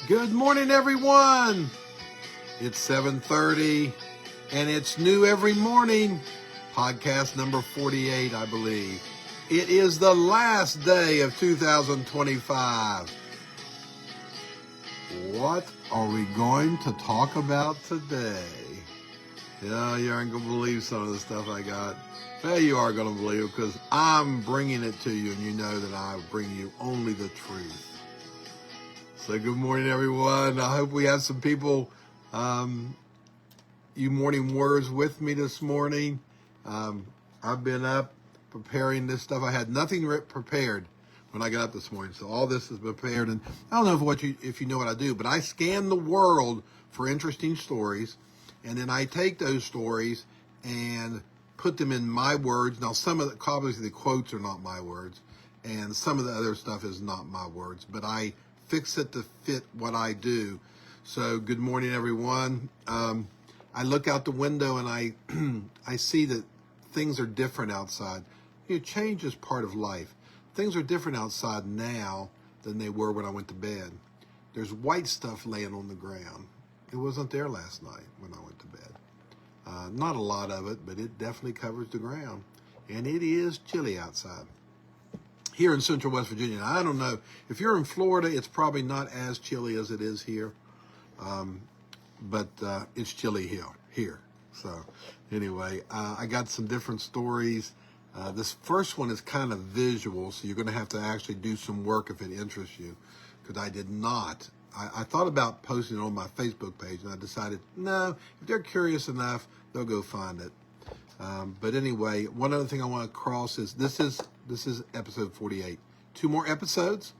Good morning, everyone. It's 7:30, and it's new every morning. Podcast number 48, I believe. It is the last day of 2025. What are we going to talk about today? Yeah, you aren't going to believe some of the stuff I got. Well, you are going to believe it because I'm bringing it to you, and you know that I bring you only the truth. So good morning, everyone. I hope we have some people, you morning warriors with me this morning. I've been up preparing this stuff. I had nothing prepared when I got up this morning, so all this is prepared. And I don't know if you know what I do, but I scan the world for interesting stories, and then I take those stories and put them in my words. Now, some of obviously the quotes are not my words, and some of the other stuff is not my words, but I fix it to fit what I do. So good morning, everyone. I look out the window and I see that things are different outside. Change is part of life. Things are different outside now than they were when I went to bed. There's white stuff laying on the ground. It wasn't there last night when I went to bed. Not a lot of it, but it definitely covers the ground. And it is chilly outside. Here in central West Virginia, I don't know. If you're in Florida, it's probably not as chilly as it is here. But it's chilly here. So anyway, I got some different stories. This first one is kind of visual, so you're going to have to actually do some work if it interests you, because I did not. I thought about posting it on my Facebook page, and I decided, no, if they're curious enough, they'll go find it. But anyway, one other thing I want to cross is this is episode 48. 2 more episodes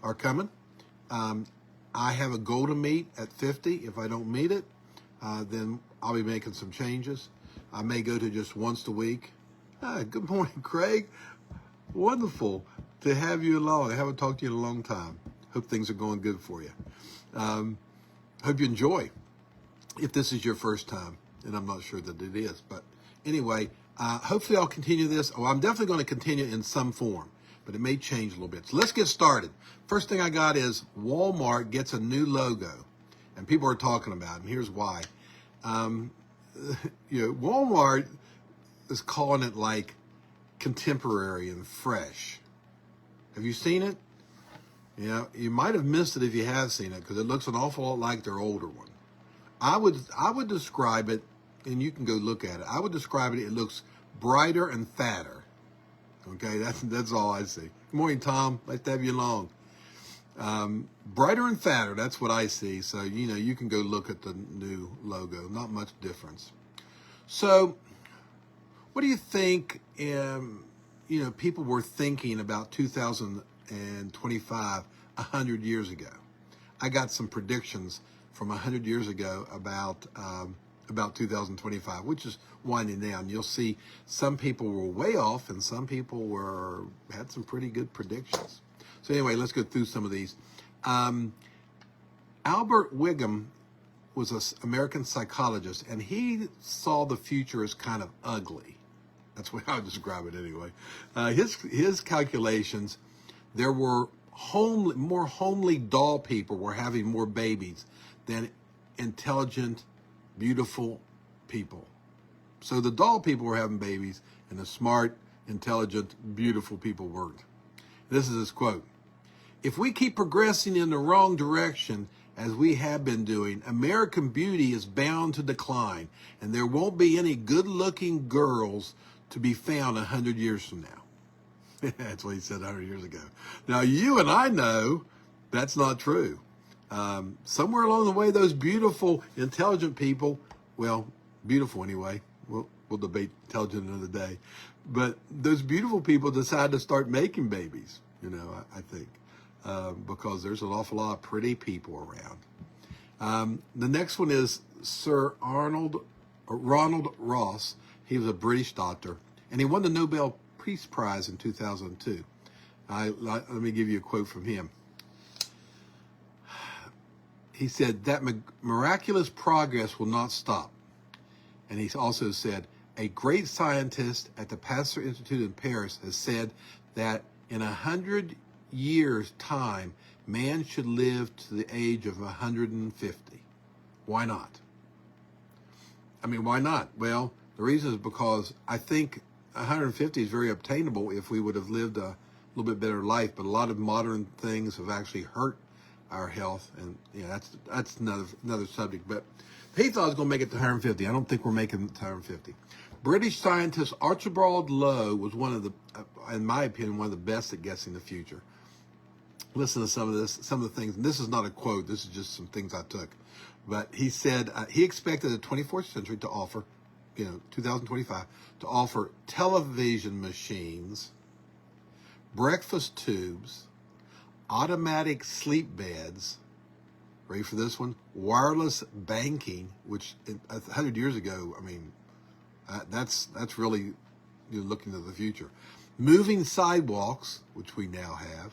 are coming. I have a goal to meet at 50. If I don't meet it, then I'll be making some changes. I may go to just once a week. Good morning, Craig. Wonderful to have you along. I haven't talked to you in a long time. Hope things are going good for you. Hope you enjoy. If this is your first time, and I'm not sure that it is, but anyway, hopefully I'll continue this. Oh, I'm definitely going to continue in some form, but it may change a little bit. So let's get started. First thing I got is Walmart gets a new logo, and people are talking about it, and here's why. Walmart is calling it like contemporary and fresh. Have you seen it? You might have missed it if you have seen it, because it looks an awful lot like their older one. I would describe it, and you can go look at it. I would describe it. It looks brighter and fatter. Okay, that's all I see. Good morning, Tom. Nice to have you along. Brighter and fatter. That's what I see. So you can go look at the new logo. Not much difference. So, what do you think? People were thinking about 2025 100 years ago. I got some predictions from 100 years ago about 2025, which is winding down. You'll see some people were way off and some people had some pretty good predictions. So anyway, let's go through some of these. Albert Wiggum was an American psychologist, and he saw the future as kind of ugly. That's the way I would describe it anyway. His calculations, there were more homely doll people were having more babies than intelligent, beautiful people. So the doll people were having babies, and the smart, intelligent, beautiful people weren't. This is his quote. If we keep progressing in the wrong direction, as we have been doing, American beauty is bound to decline, and there won't be any good-looking girls to be found 100 years from now. That's what he said 100 years ago. Now, you and I know that's not true. Somewhere along the way, those beautiful, intelligent people, well, beautiful anyway, we'll debate intelligent another day, but those beautiful people decide to start making babies, I think, because there's an awful lot of pretty people around. The next one is Sir Ronald Ross. He was a British doctor, and he won the Nobel Peace Prize in 2002. Let me give you a quote from him. He said that miraculous progress will not stop. And he also said, a great scientist at the Pasteur Institute in Paris has said that in 100 years' time, man should live to the age of 150. Why not? I mean, why not? Well, the reason is because I think 150 is very obtainable if we would have lived a little bit better life, but a lot of modern things have actually hurt our health, and that's another subject. But he thought he was going to make it to 150. I don't think we're making it to 150. British scientist Archibald Lowe was one of the, in my opinion, one of the best at guessing the future. Listen to some of the things, and this is not a quote, this is just some things I took. But he said he expected the 24th century to offer, 2025, to offer television machines, breakfast tubes, automatic sleep beds, ready for this one, wireless banking, which 100 years ago, I mean, that's really looking to the future, moving sidewalks, which we now have,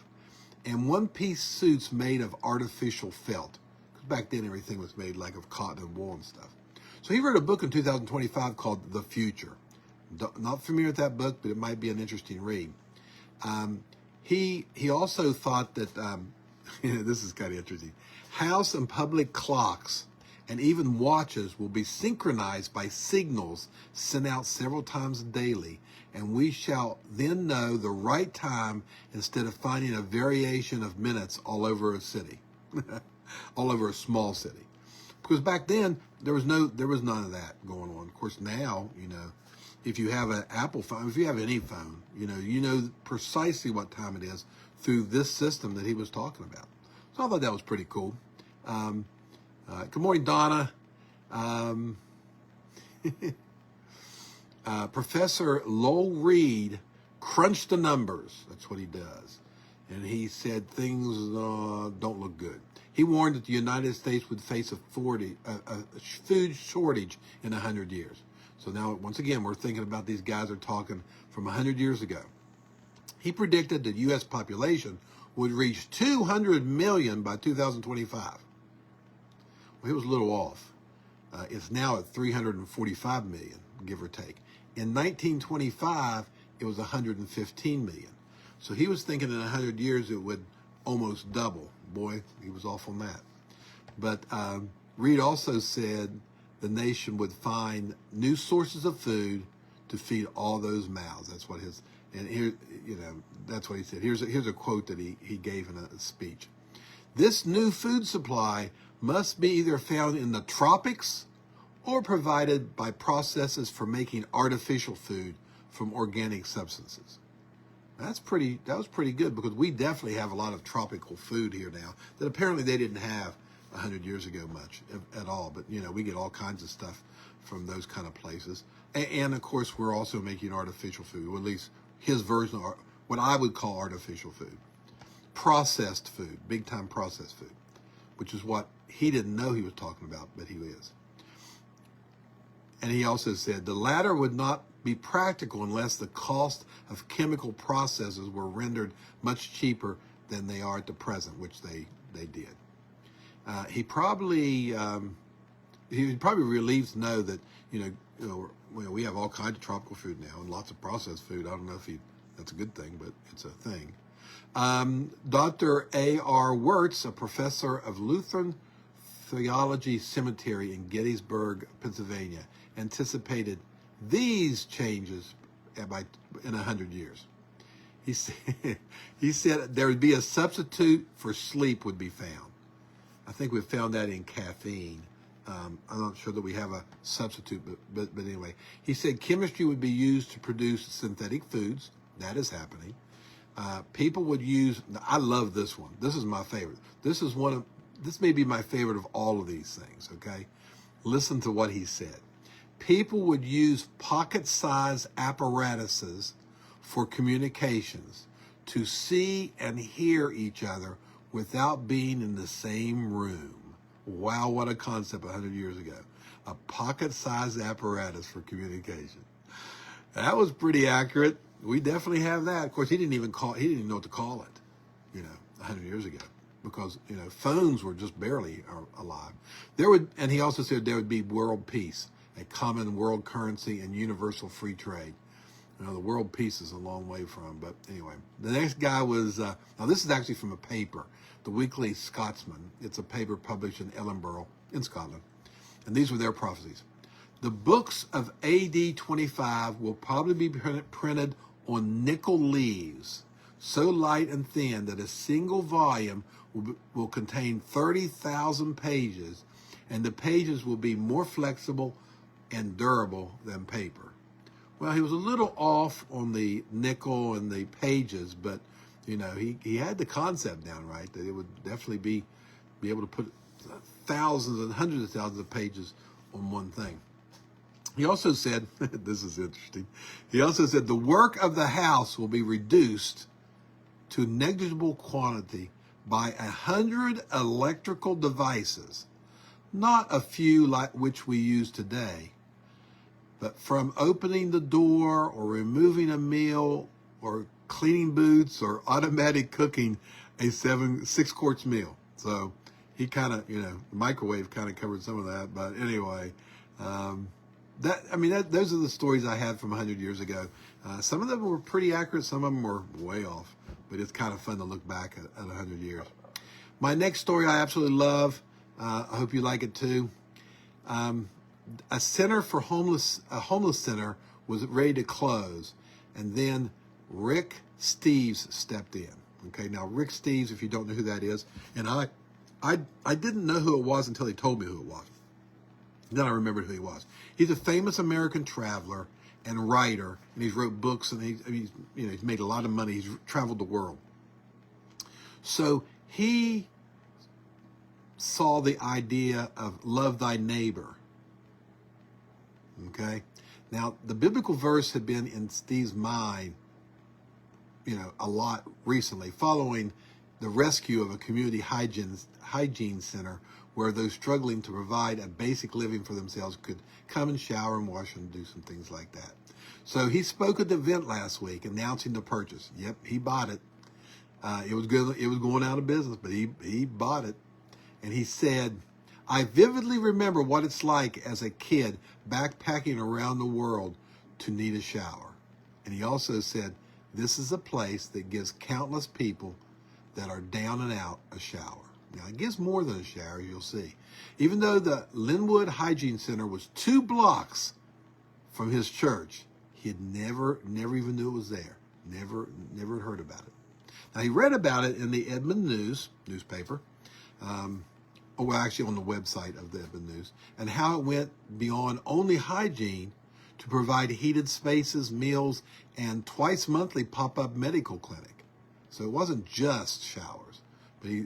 and one-piece suits made of artificial felt. Because back then everything was made like of cotton and wool and stuff. So he wrote a book in 2025 called The Future. Not familiar with that book, but it might be an interesting read. He also thought that, this is kind of interesting, house and public clocks and even watches will be synchronized by signals sent out several times daily, and we shall then know the right time instead of finding a variation of minutes all over a city, all over a small city. Because back then there was none of that going on. Of course, now if you have an Apple phone, if you have any phone, you know precisely what time it is through this system that he was talking about. So I thought that was pretty cool. Good morning, Donna. Professor Lowell Reed crunched the numbers. That's what he does. And he said things don't look good. He warned that the United States would face a food shortage in 100 years. So now, once again, we're thinking about these guys are talking from 100 years ago. He predicted the U.S. population would reach 200 million by 2025. Well, he was a little off. It's now at 345 million, give or take. In 1925, it was 115 million. So he was thinking in 100 years it would almost double. Boy, he was off on that. But Reed also said the nation would find new sources of food to feed all those mouths. That's what that's what he said. Here's a quote that he gave in a speech. This new food supply must be either found in the tropics or provided by processes for making artificial food from organic substances. That was pretty good, because we definitely have a lot of tropical food here now that apparently they didn't have 100 years ago much at all. But we get all kinds of stuff from those kind of places. And of course, we're also making artificial food, or at least his version of what I would call artificial food. Processed food, big time processed food, which is what he didn't know he was talking about, but he is. And he also said the latter would not be practical unless the cost of chemical processes were rendered much cheaper than they are at the present, which they did. He probably relieved to know that we have all kinds of tropical food now and lots of processed food. I don't know if that's a good thing, but it's a thing. Dr. A.R. Wirtz, a professor of Lutheran Theology Seminary in Gettysburg, Pennsylvania, anticipated these changes in 100 years. He said there would be a substitute for sleep would be found. I think we've found that in caffeine. I'm not sure that we have a substitute, but anyway. He said chemistry would be used to produce synthetic foods. That is happening. People would use, I love this one. This is my favorite. This may be my favorite of all of these things, okay? Listen to what he said. People would use pocket-sized apparatuses for communications to see and hear each other without being in the same room. Wow, what a concept 100 years ago. A pocket-sized apparatus for communication. That was pretty accurate. We definitely have that. Of course, he didn't even know what to call it, 100 years ago, because, phones were just barely alive. And he also said there would be world peace, a common world currency, and universal free trade. The world peace is a long way from. But anyway, the next guy was, now this is actually from a paper, the Weekly Scotsman. It's a paper published in Edinburgh in Scotland. And these were their prophecies. The books of AD 25 will probably be printed on nickel leaves, so light and thin that a single volume will contain 30,000 pages, and the pages will be more flexible and durable than paper. Well, he was a little off on the nickel and the pages, but he had the concept down right, that it would definitely be able to put thousands and hundreds of thousands of pages on one thing. He also said, this is interesting, he also said the work of the house will be reduced to negligible quantity by 100 electrical devices, not a few like which we use today, but from opening the door or removing a meal or cleaning boots or automatic cooking a 6-course meal. So he kind of, the microwave kind of covered some of that. But anyway, those are the stories I had from 100 years ago. Some of them were pretty accurate. Some of them were way off. But it's kind of fun to look back at 100 years. My next story I absolutely love. I hope you like it too. A homeless center was ready to close, and then Rick Steves stepped in. Okay, now Rick Steves, if you don't know who that is, and I didn't know who it was until he told me who it was. Then I remembered who he was. He's a famous American traveler and writer, and he's wrote books, and he's made a lot of money. He's traveled the world. So he saw the idea of love thy neighbor. Okay, now the biblical verse had been in Steve's mind, a lot recently, following the rescue of a community hygiene center where those struggling to provide a basic living for themselves could come and shower and wash and do some things like that. So he spoke at the event last week announcing the purchase. Yep, he bought it. It was good. It was going out of business, but he bought it. And he said, I vividly remember what it's like as a kid backpacking around the world to need a shower. And he also said, this is a place that gives countless people that are down and out a shower. Now, it gives more than a shower, you'll see. Even though the Linwood Hygiene Center was 2 blocks from his church, he had never even knew it was there. Never heard about it. Now, he read about it in the Edmond News newspaper, actually on the website of the Edmond News, and how it went beyond only hygiene to provide heated spaces, meals, and twice monthly pop-up medical clinic. So it wasn't just showers, but he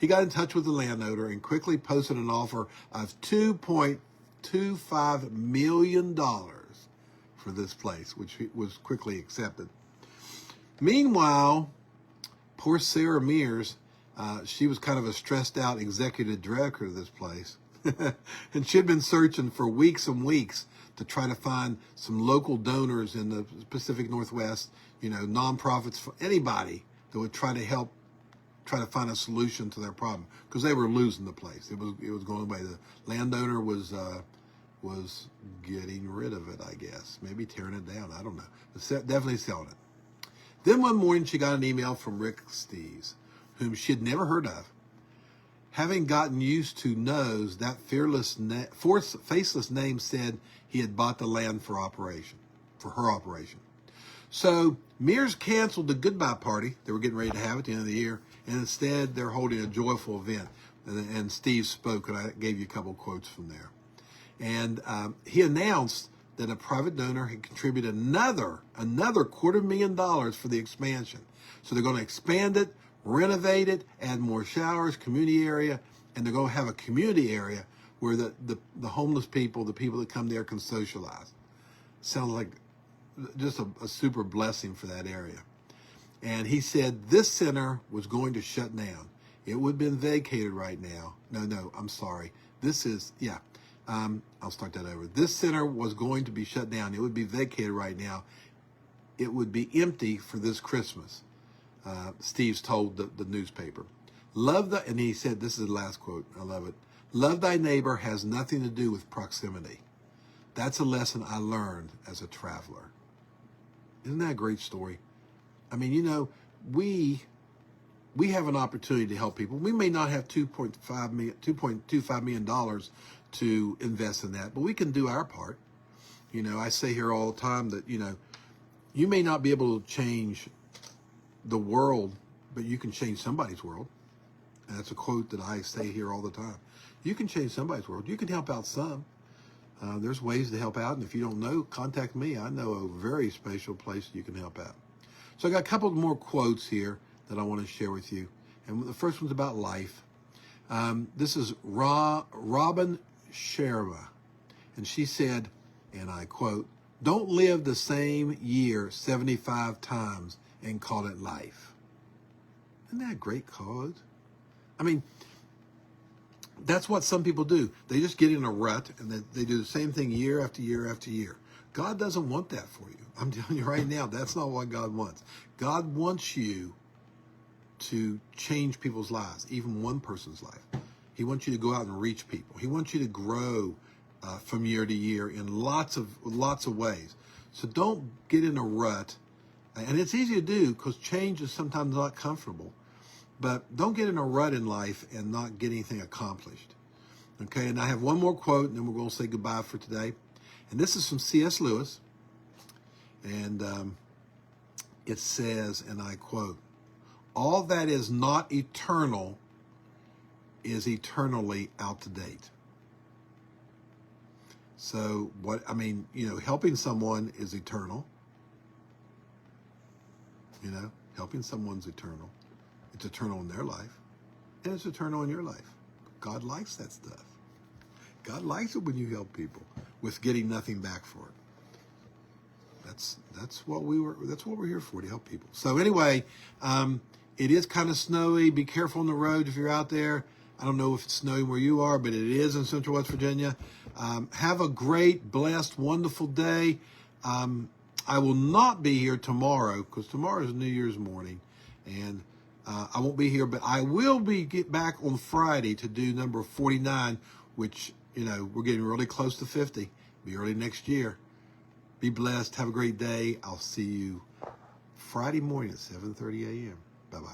got in touch with the landowner and quickly posted an offer of $2.25 million for this place, which was quickly accepted. Meanwhile, poor Sarah Mears, she was kind of a stressed out executive director of this place. And she had been searching for weeks and weeks to try to find some local donors in the Pacific Northwest, nonprofits, for anybody that would try to find a solution to their problem, because they were losing the place. It was going away. The landowner was getting rid of it, I guess. Maybe tearing it down. I don't know. But definitely selling it. Then one morning she got an email from Rick Steves, whom she had never heard of. Having gotten used to knows that faceless name said he had bought the land for her operation. So Mears canceled the goodbye party they were getting ready to have at the end of the year, and instead they're holding a joyful event. And Steve spoke, and I gave you a couple quotes from there. And he announced that a private donor had contributed another $250,000 for the expansion. So they're going to expand it, renovate it, add more showers, community area, and they're going to have a community area where the homeless people, the people that come there, can socialize. Sounds like just a super blessing for that area. And he said this center was going to shut down. It would have been vacated right now. No, I'm sorry. I'll start that over. This center was going to be shut down. It would be vacated right now. It would be empty for this Christmas. Steve's told the newspaper. And he said, this is the last quote, I love it. Love thy neighbor has nothing to do with proximity. That's a lesson I learned as a traveler. Isn't that a great story? I mean, you know, we have an opportunity to help people. We may not have $2.25 million to invest in that, but we can do our part. You know, I say here all the time that, you know, you may not be able to change the world, but you can change somebody's world. And that's a quote that I say here all the time. You can change somebody's world. You can help out some. There's ways to help out, and if you don't know, contact me. I know a very special place you can help out. So I got a couple more quotes here that I want to share with you. And the first one's about life. This is Robin Sharma. And she said, and I quote, "Don't live the same year 75 times and call it life." Isn't that a great cause? I mean, that's what some people do. They just get in a rut and they do the same thing year after year after year. God doesn't want that for you. I'm telling you right now, that's not what God wants. God wants you to change people's lives, even one person's life. He wants you to go out and reach people. He wants you to grow from year to year in lots of ways. So don't get in a rut. And it's easy to do because change is sometimes not comfortable. But don't get in a rut in life and not get anything accomplished. Okay, and I have one more quote, and then we're going to say goodbye for today. And this is from C.S. Lewis. And it says, and I quote, "All that is not eternal is eternally out to date." So helping someone is eternal. You know, helping someone's eternal. It's eternal in their life, and it's eternal in your life. God likes that stuff. God likes it when you help people with getting nothing back for it. That's what we're here for, to help people. So anyway, it is kind of snowy. Be careful on the road if you're out there. I don't know if it's snowing where you are, but it is in Central West Virginia. Have a great, blessed, wonderful day. I will not be here tomorrow because tomorrow is New Year's morning, and I won't be here, but I will get back on Friday to do number 49, which, you know, we're getting really close to 50. Be early next year. Be blessed. Have a great day. I'll see you Friday morning at 7:30 a.m. Bye-bye.